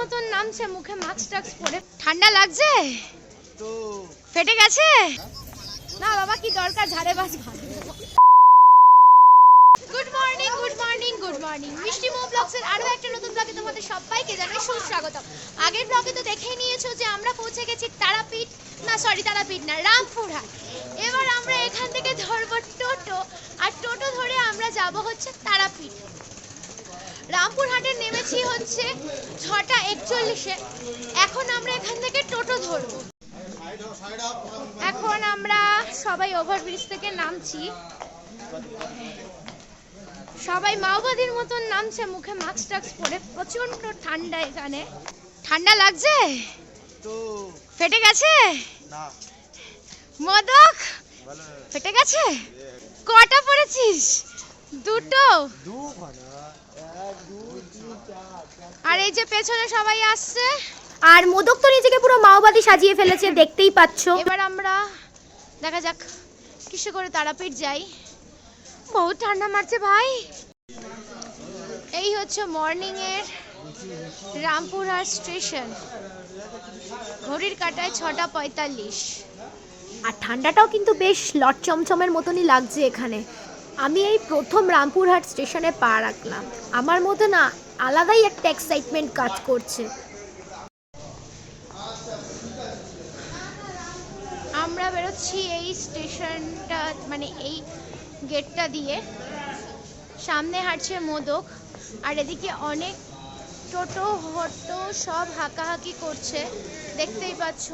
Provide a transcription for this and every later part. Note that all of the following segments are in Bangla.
মতন নামছে, মুখে মাস্ক টাস্ক পরে। ঠান্ডা লাগছে তো? ফেটে গেছে না বাবা, কি দরকার ঝাড়ে বাস ভালো। Good morning good morning good morning, মিষ্টি মো ব্লগসের আরো একটা নতুন ব্লগে তোমাদের সবাইকে জানাই সুস্বাগত। আগের ব্লগে তো দেখেই নিয়েছো যে আমরা পৌঁছে গেছি তারাপীঠ, না সরি তারাপীঠ না, রামপুরহাট। এবার আমরা এখান থেকে ধরবো টোটো, আর টোটো ধরে আমরা যাব হচ্ছে তারাপীঠ। রামপুরহাটে নেমেছি হচ্ছে 6:41-এ। এখন আমরা এখান থেকে টোটো ধরবো। এখন আমরা সবাই ওভারব্রিজ থেকে নামছি, সবাই মাওবাদীর মতন নামছে, মুখে মাস্ক টাস্ক পরে। প্রচন্ড ঠান্ডা এখানে। ঠান্ডা লাগছে তো? ফেটে গেছে না? মদক ফেটে গেছে? কটা পড়েছিস? দুটো? আর এই যে পেছনে সবাই আসছে, আর মোদক তো নিজেকে পুরো মাওবাদী সাজিয়ে ফেলেছে, দেখতেই পাচ্ছ। এবার আমরা দেখা যাক কিসে করে তারাপীঠ যাই। বহুত ঠান্ডা মারছে ভাই। এই হচ্ছে মর্নিং এর রামপুরহাট স্টেশন। ঘড়ির কাঁটায় 6:45। আর ঠান্ডাটাও কিন্তু বেশ লট চমচমের মতনই লাগছে এখানে। আমি এই প্রথম রামপুরহাট স্টেশনে পা রাখলাম, আমার মধ্যে না আলাদাই একটা এক্সাইটমেন্ট কাজ করছে। আমরা বেরোচ্ছি এই স্টেশনটা, মানে এই গেটটা দিয়ে। সামনে হাঁটছে মোদক, আর এদিকে অনেক টোটো হটো সব হাঁকাহাঁকি করছে, দেখতেই পাচ্ছ।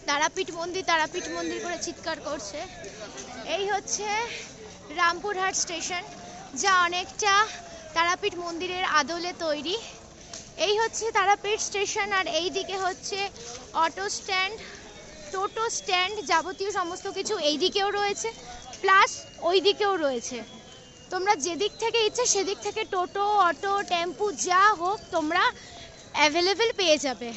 তারাপীঠ মন্দির তারাপীঠ মন্দির করে চিৎকার করছে। এই হচ্ছে রামপুরহাট স্টেশন, যা অনেকটা তারাপীঠ মন্দিরের আদলে তৈরি। এই হচ্ছে তারাপীঠ স্টেশন, আর এই দিকে হচ্ছে অটো স্ট্যান্ড, টোটো স্ট্যান্ড, যাবতীয় সমস্ত কিছু এই দিকেও রয়েছে, প্লাস ওই দিকেও রয়েছে। তোমরা যেদিক থেকে ইচ্ছে সেদিক থেকে টোটো, অটো, টেম্পু যা হোক তোমরা অ্যাভেলেবেল পেয়ে যাবে।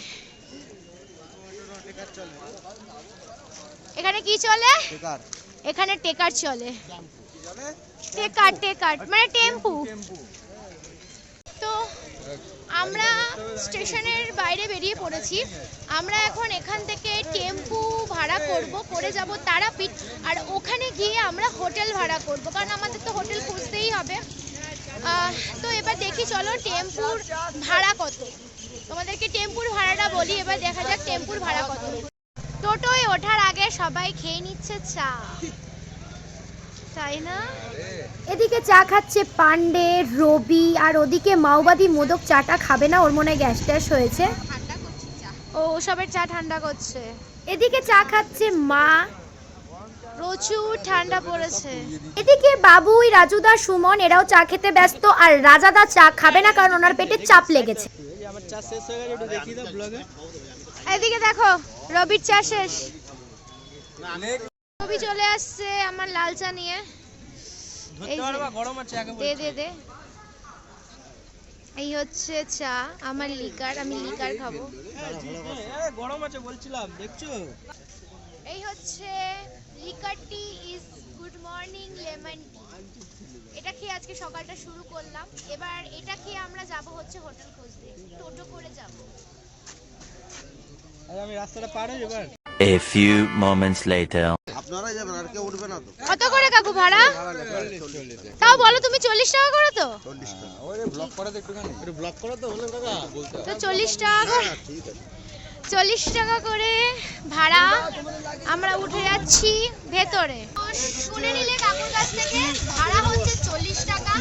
এখানে কি চলে? এখানে টেকার চলে। টেকার টেকার মানে টেম্পু। তো আমরা স্টেশনের বাইরে বেরিয়ে পড়েছি। আমরা এখন এখান থেকে টেম্পু ভাড়া করব, করে যাব তারাপীঠ, আর ওখানে গিয়ে আমরা হোটেল ভাড়া করব, কারণ আমাদের তো হোটেল খুঁজতেই হবে। তো এবার দেখি চলো টেম্পুর ভাড়া কত। তোমাদেরকে টেম্পুর ভাড়াটা বলি, এবার দেখা যাক টেম্পুর ভাড়া কত। টোটোয় ওঠার আগে সবাই খেয়ে নিচ্ছে চা, তাই না? এদিকে চা খাচ্ছে পান্ডে, রবি, আর ওদিকে মাওবাদী মোদক চাটা খাবে না, ওর মনে গ্যাস ট্যাস হয়েছে। ও সবের চা ঠান্ডা করছে। এদিকে চা খাচ্ছে মা, প্রচুর ঠান্ডা পড়েছে। এদিকে বাবুই, রাজুদা, সুমন এরাও চা খেতে ব্যস্ত, আর রাজাদা চা খাবে না কারণ ওনার পেটে চাপ লেগেছে। এদিকে দেখো রবির চা শেষ, রবি চলে আসছে আমার লাল চা নিয়ে। দে দে দে। এই হচ্ছে চা, আমার লিকার, আমি লিকার খাবো। গরম আছে বলছিলাম, দেখছো? এই হচ্ছে liquor T is good morning lemon tea. এটা খেয়ে আজকে সকালটা শুরু করলাম। এবার এটা খেয়ে আমরা যাব হচ্ছে হোটেল খুঁজতে, টোটো করে যাব। আমি রাস্তাটা পার হই এবার। A few moments later. আপনারা যাবেন, আর কেউ উঠবে না তো? কত করে কাকু ভাড়া? তাও বলো তুমি। 40 টাকা করে তো? 40 টাকা। ওরে ব্লক করে তো একটুখানি, একটু ব্লক করো তো বলেন কাকা বলতে। তো 40 টাকা করে, ঠিক আছে 40 টাকা করে ভাড়া। আমরা উঠে যাচ্ছি ভেতরে। শুনে নিলে কাকুর কাছ থেকে ভাড়া হচ্ছে 40 টাকা।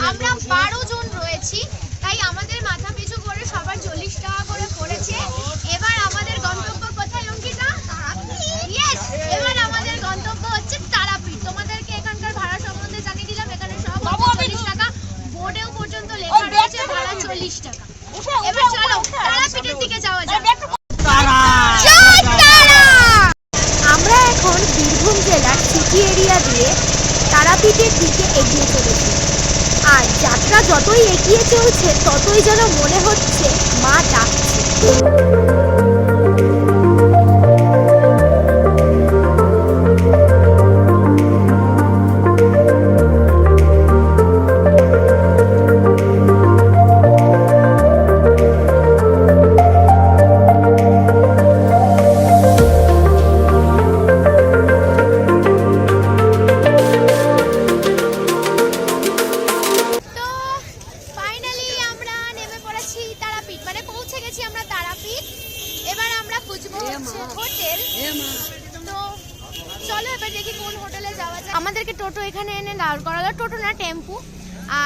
আমরা 12 জন রয়েছি, তাই আমাদের মাথা পিছু করে সবার 40 টাকা করে পড়েছে। এবার আমাদের গন্তব্য কোথায় অঙ্কিতা? ইয়েস, এবার আমাদের গন্তব্য হচ্ছে তারাপীঠ। তোমাদেরকে এখানকার ভাড়া সম্বন্ধে জানিয়ে দিলাম। এখানে সব 40 টাকা, বোর্ডেও পর্যন্ত লেখা রয়েছে ভাড়া 40 টাকা। এবার চলো তারাপীঠের দিকে যাওয়া যাক। আমরা এখন বীরভূম জেলার সিটি এরিয়া দিয়ে তারাপীঠের দিকে এগিয়ে চলেছি, আর যাত্রা যতই এগিয়ে চলছে ততই যেন মনে হচ্ছে মা ডাকছে। দেখি কোন হোটেলে যাওয়া যায়। আমাদেরকে টোটো এখানে এনে দাঁড় করালো, টোটো না টেম্পু।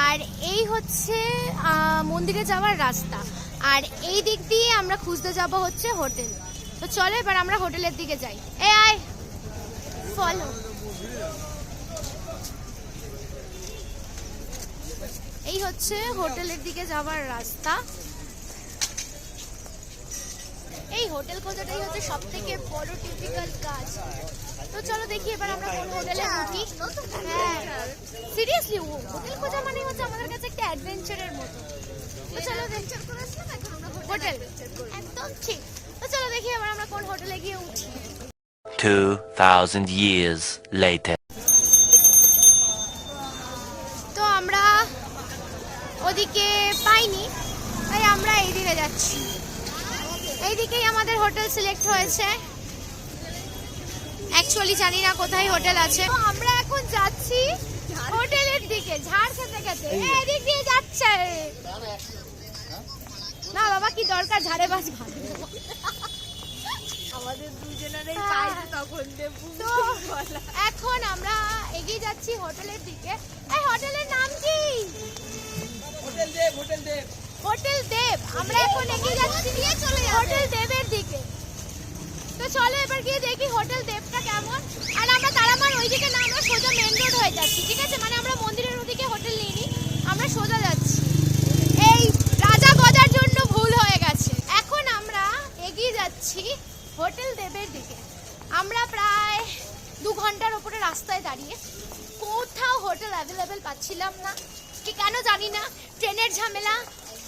আর এই হচ্ছে মন্দিরে যাওয়ার রাস্তা, আর এই দিক দিয়ে আমরা খুঁজতে যাব হচ্ছে হোটেল। তো চলো এবার আমরা হোটেলের দিকে যাই। এ আয়, ফলো। এই হচ্ছে হোটেলের দিকে যাওয়ার রাস্তা। এই হোটেল খোঁজাটাই হচ্ছে সব থেকে বড় টিপিক্যাল কাজ। তো চলো দেখি এবার আমরা কোন হোটেলে উঠি। হ্যাঁ সিরিয়াসলি হোটেল খোঁজা মানে হচ্ছে আমাদের কাছে একটা অ্যাডভেঞ্চারের মতো। তো চলো ভেঞ্চার করে আসলাম, এখন আমরা হোটেল একদম ঠিক। তো চলো দেখি এবার আমরা কোন হোটেলে গিয়ে উঠি। 2000 years later. তো আমরা ওদিকে পাইনি, তাই আমরা এইদিকে যাচ্ছি। এইদিকেই আমাদের হোটেল সিলেক্ট হয়েছে। অ্যাকচুয়ালি জানি না কোথায় হোটেল আছে। তো আমরা এখন যাচ্ছি হোটেলের দিকে, ঝাড় খেতে খেতে এদিক দিয়ে যাচ্ছে। না বাবা, কি দরকার ঝাড়ে বাস ভালো, আমাদের দুজনের তো এখন আমরা এগিয়ে যাচ্ছি হোটেলের দিকে। এই হোটেলের নাম কি? হোটেল দেব, হোটেল দেব। হোটেল দেব। আমরা এখন এগিয়ে যাচ্ছি হোটেল দেবের দিকে। তো চলো এবার গিয়ে দেখি হোটেল দেবটা কেমন। আর আমরা তারামার ওইদিকে না, আমরা সোজা মেন রোড হয়ে যাচ্ছি, ঠিক আছে? মানে আমরা মন্দিরের ওদিকে হোটেল নিইনি, আমরা সোজা যাচ্ছি। এই রাজা গজার জন্য ভুল হয়ে গেছে। এখন আমরা এগিয়ে যাচ্ছি হোটেল দেবের দিকে। আমরা প্রায় 2 ঘন্টার উপরে রাস্তায় দাঁড়িয়ে, কোথাও হোটেল অ্যাভেলেবেল পাচ্ছিলাম না। কি কেন জানি না, ট্রেনের ঝামেলা,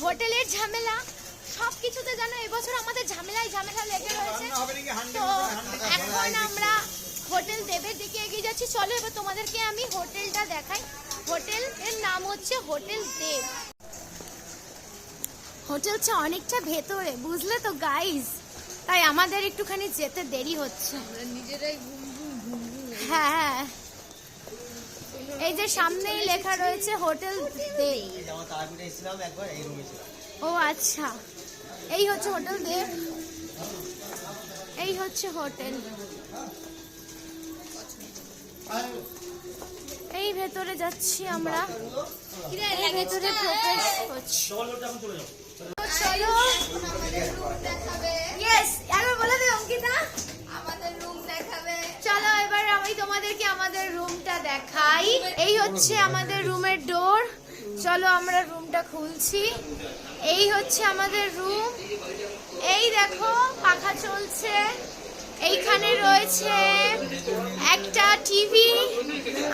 হোটেলের ঝামেলা, সব কিছুতে যেন এবছর আমাদের ঝামেলায় ঝামেলা লেগে রয়েছে। তো এখন আমরা হোটেল দেবের দিকে এগিয়ে যাচ্ছি। চলো এবার তোমাদেরকে আমি হোটেলটা দেখাই। হোটেল এর নাম হচ্ছে হোটেল দেব। হোটেলটা অনেকটা ভেতরে, বুঝলে তো গাইস, তাই আমাদের একটুখানি যেতে দেরি হচ্ছে। হ্যাঁ হ্যাঁ, এই যে সামনেই লেখা রয়েছে হোটেল দেব। ও আচ্ছা, এই হচ্ছে হোটেল দেব, এই হচ্ছে হোটেল। এই ভেতরে যাচ্ছি আমরা, এই ভেতরে প্রবেশ করছি। তো চলো, ইয়েস, একবার বলে দে অঙ্কিতা, আমাদের রুম দেখাবে। চলো এবার আমি তোমাদেরকে আমাদের রুমটা দেখাই। এই হচ্ছে আমাদের রুমের ডোর। চলো আমরা রুমটা খুলছি। এই হচ্ছে আমাদের রুম। এই দেখো পাখা চলছে, এইখানে রয়েছে একটা টিভি,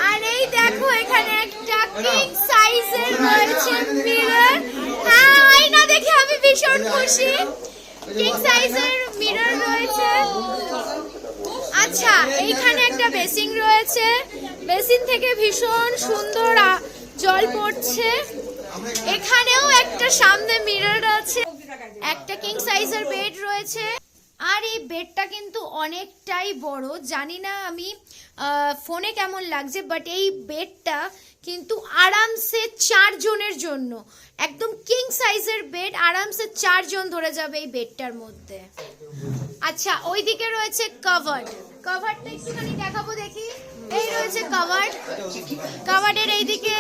আর এই দেখো এখানে একটা কিং সাইজের রয়েছে মিরর। হ্যাঁ, আয়না দেখে আমি ভীষণ খুশি। কিং সাইজের মিরর রয়েছে। আচ্ছা, এইখানে একটা বেসিন রয়েছে, বেসিন থেকে ভীষণ সুন্দর জল পড়ছে। এখানেও একটা সামনে মিরর আছে, একটা কিং সাইজের বেড রয়েছে। আর এই বেডটা কিন্তু অনেকটাই বড়, জানি না আমি ফোনে কেমন লাগছে, বাট এই বেডটা কিন্তু আরামসে 4 জনের জন্য, একদম কিং সাইজের বেড, আরামসে 4 জন ধরে যাবে এই বেডটার মধ্যে। আচ্ছা, ওইদিকে রয়েছে কভার্ড। কভারটা একটুখানি দেখাবো, দেখি। এই রয়েছে কভার্ড, কভার্ডের এইদিকে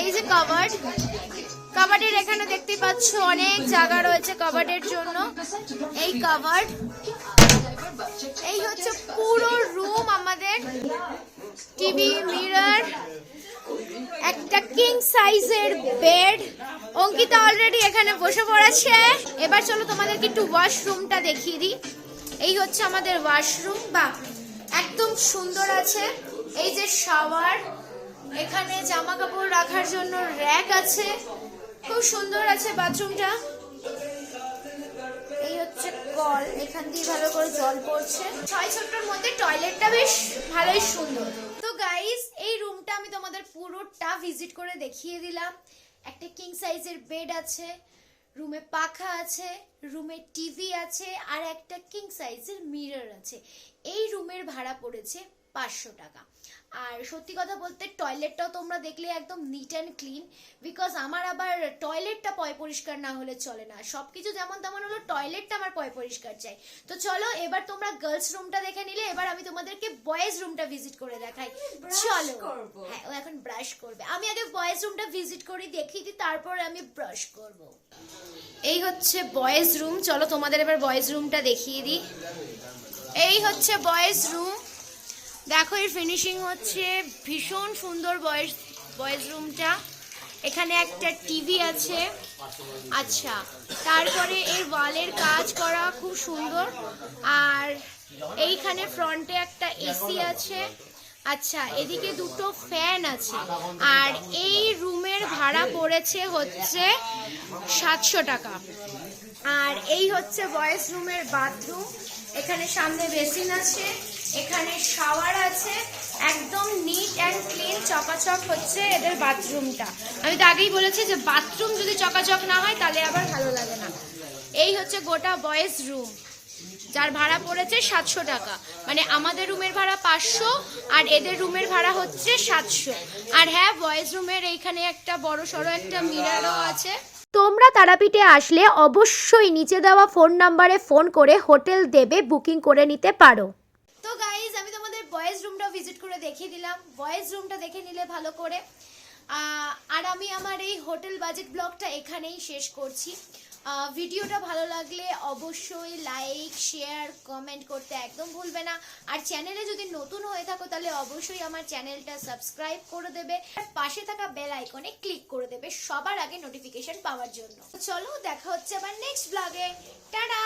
এই যে কভার্ড, কভার্ডের এখানে দেখতে পাচ্ছ অনেক জায়গা রয়েছে কভার্ডের জন্য। এই কভার্ড, এই হচ্ছে পুরো রুম আমাদের। টিভি, মিরর, একটা কিং সাইজের বেড। অঙ্কিতা অলরেডি এখানে বসে পড়েছে। এবার চলো তোমাদেরকে একটু ওয়াশরুমটা দেখিয়ে দিই। এই হচ্ছে আমাদের ওয়াশরুম, বাহ একদম সুন্দর আছে। এই যে শাওয়ার, এখানে জামা কাপড় রাখার জন্য র‍্যাক আছে, খুব সুন্দর আছে বাথরুমটা। এই হচ্ছে কল, এখান দিয়ে ভালো করে জল পড়ছে। 6 ছোট্টর মধ্যে টয়লেটটা বেশ ভালোই সুন্দর। তো গাইস, এই রুমটা আমি তোমাদের পুরোটা ভিজিট করে দেখিয়ে দিলাম। একটা কিং সাইজের বেড আছে, রুমে পাখা আছে, রুমে টিভি আছে, আর একটা কিং সাইজের মিরর আছে। এই রুমের ভাড়া পড়েছে 500 টাকা। আর সত্যি কথা বলতে টয়লেটটাও তোমরা দেখলে একদম নিট অ্যান্ড ক্লিন, বিকজ আমার আবার টয়লেটটা পয় পরিষ্কার না হলে চলে না। সবকিছু যেমন তেমন হলো, টয়লেটটা আমার পয় পরিষ্কার চাই। তো চলো, এবার তোমরা গার্লস রুমটা দেখে নিলে, এবার আমি তোমাদেরকে বয়েজ রুমটা ভিজিট করে দেখাই। চলো। হ্যাঁ, ও এখন ব্রাশ করবে। আমি আগে বয়েজ রুমটা ভিজিট করি, দেখিয়ে দিই, তারপরে আমি ব্রাশ করব। এই হচ্ছে বয়েজ রুম। চলো তোমাদের এবার বয়েজ রুমটা দেখিয়ে দিই। এই হচ্ছে বয়েজ রুম। দেখো এর ফিনিশিং হচ্ছে ভীষণ সুন্দর। বয়েজ রুমটা, এখানে একটা টিভি আছে। আচ্ছা, তারপরে এর ওয়ালের কাজ করা খুব সুন্দর। আর এইখানে ফ্রন্টে একটা এসি আছে। আচ্ছা, এদিকে দুটো ফ্যান আছে। আর এই রুমের ভাড়া পড়েছে হচ্ছে 700 টাকা। আর এই হচ্ছে বয়েজ রুমের বাথরুম। এখানে সামনে বেসিন আছে, এখানে শাওয়ার আছে, একদম নিট অ্যান্ড ক্লিন, চকাচক হচ্ছে এদের বাথরুমটা। আমি তো আগেই বলেছি যে বাথরুম যদি চকাচক না হয় তাহলে আবার ভালো লাগে না। এই হচ্ছে গোটা বয়েজ রুম, যার ভাড়া পড়েছে 700 টাকা। মানে আমাদের রুমের ভাড়া 500 আর এদের রুমের ভাড়া হচ্ছে 700। আর হ্যাঁ, বয়েজ রুমের এইখানে একটা বড় সড়ো একটা মিরারও আছে। তোমরা তারাপীঠে আসলে অবশ্যই নিচে দেওয়া ফোন নাম্বারে ফোন করে হোটেল দেবে বুকিং করে নিতে পারো। তো গাইজ, আমি তোমাদের বয়েজ রুমটা ভিজিট করে দেখিয়ে দিলাম। বয়েজ রুমটা দেখে নিলে ভালো করে। আর আমি আমার এই হোটেল বাজেট ব্লগটা এখানেই শেষ করছি। ভিডিওটা ভালো লাগলে অবশ্যই লাইক, শেয়ার, কমেন্ট করতে একদম ভুলবে না। আর চ্যানেলে যদি নতুন হয়ে থাকো তাহলে অবশ্যই আমার চ্যানেলটা সাবস্ক্রাইব করে দেবে, আর পাশে থাকা বেল আইকনে ক্লিক করে দেবে সবার আগে নোটিফিকেশন পাওয়ার জন্য। চলো, দেখা হচ্ছে আবার নেক্সট ব্লগে। টাটা।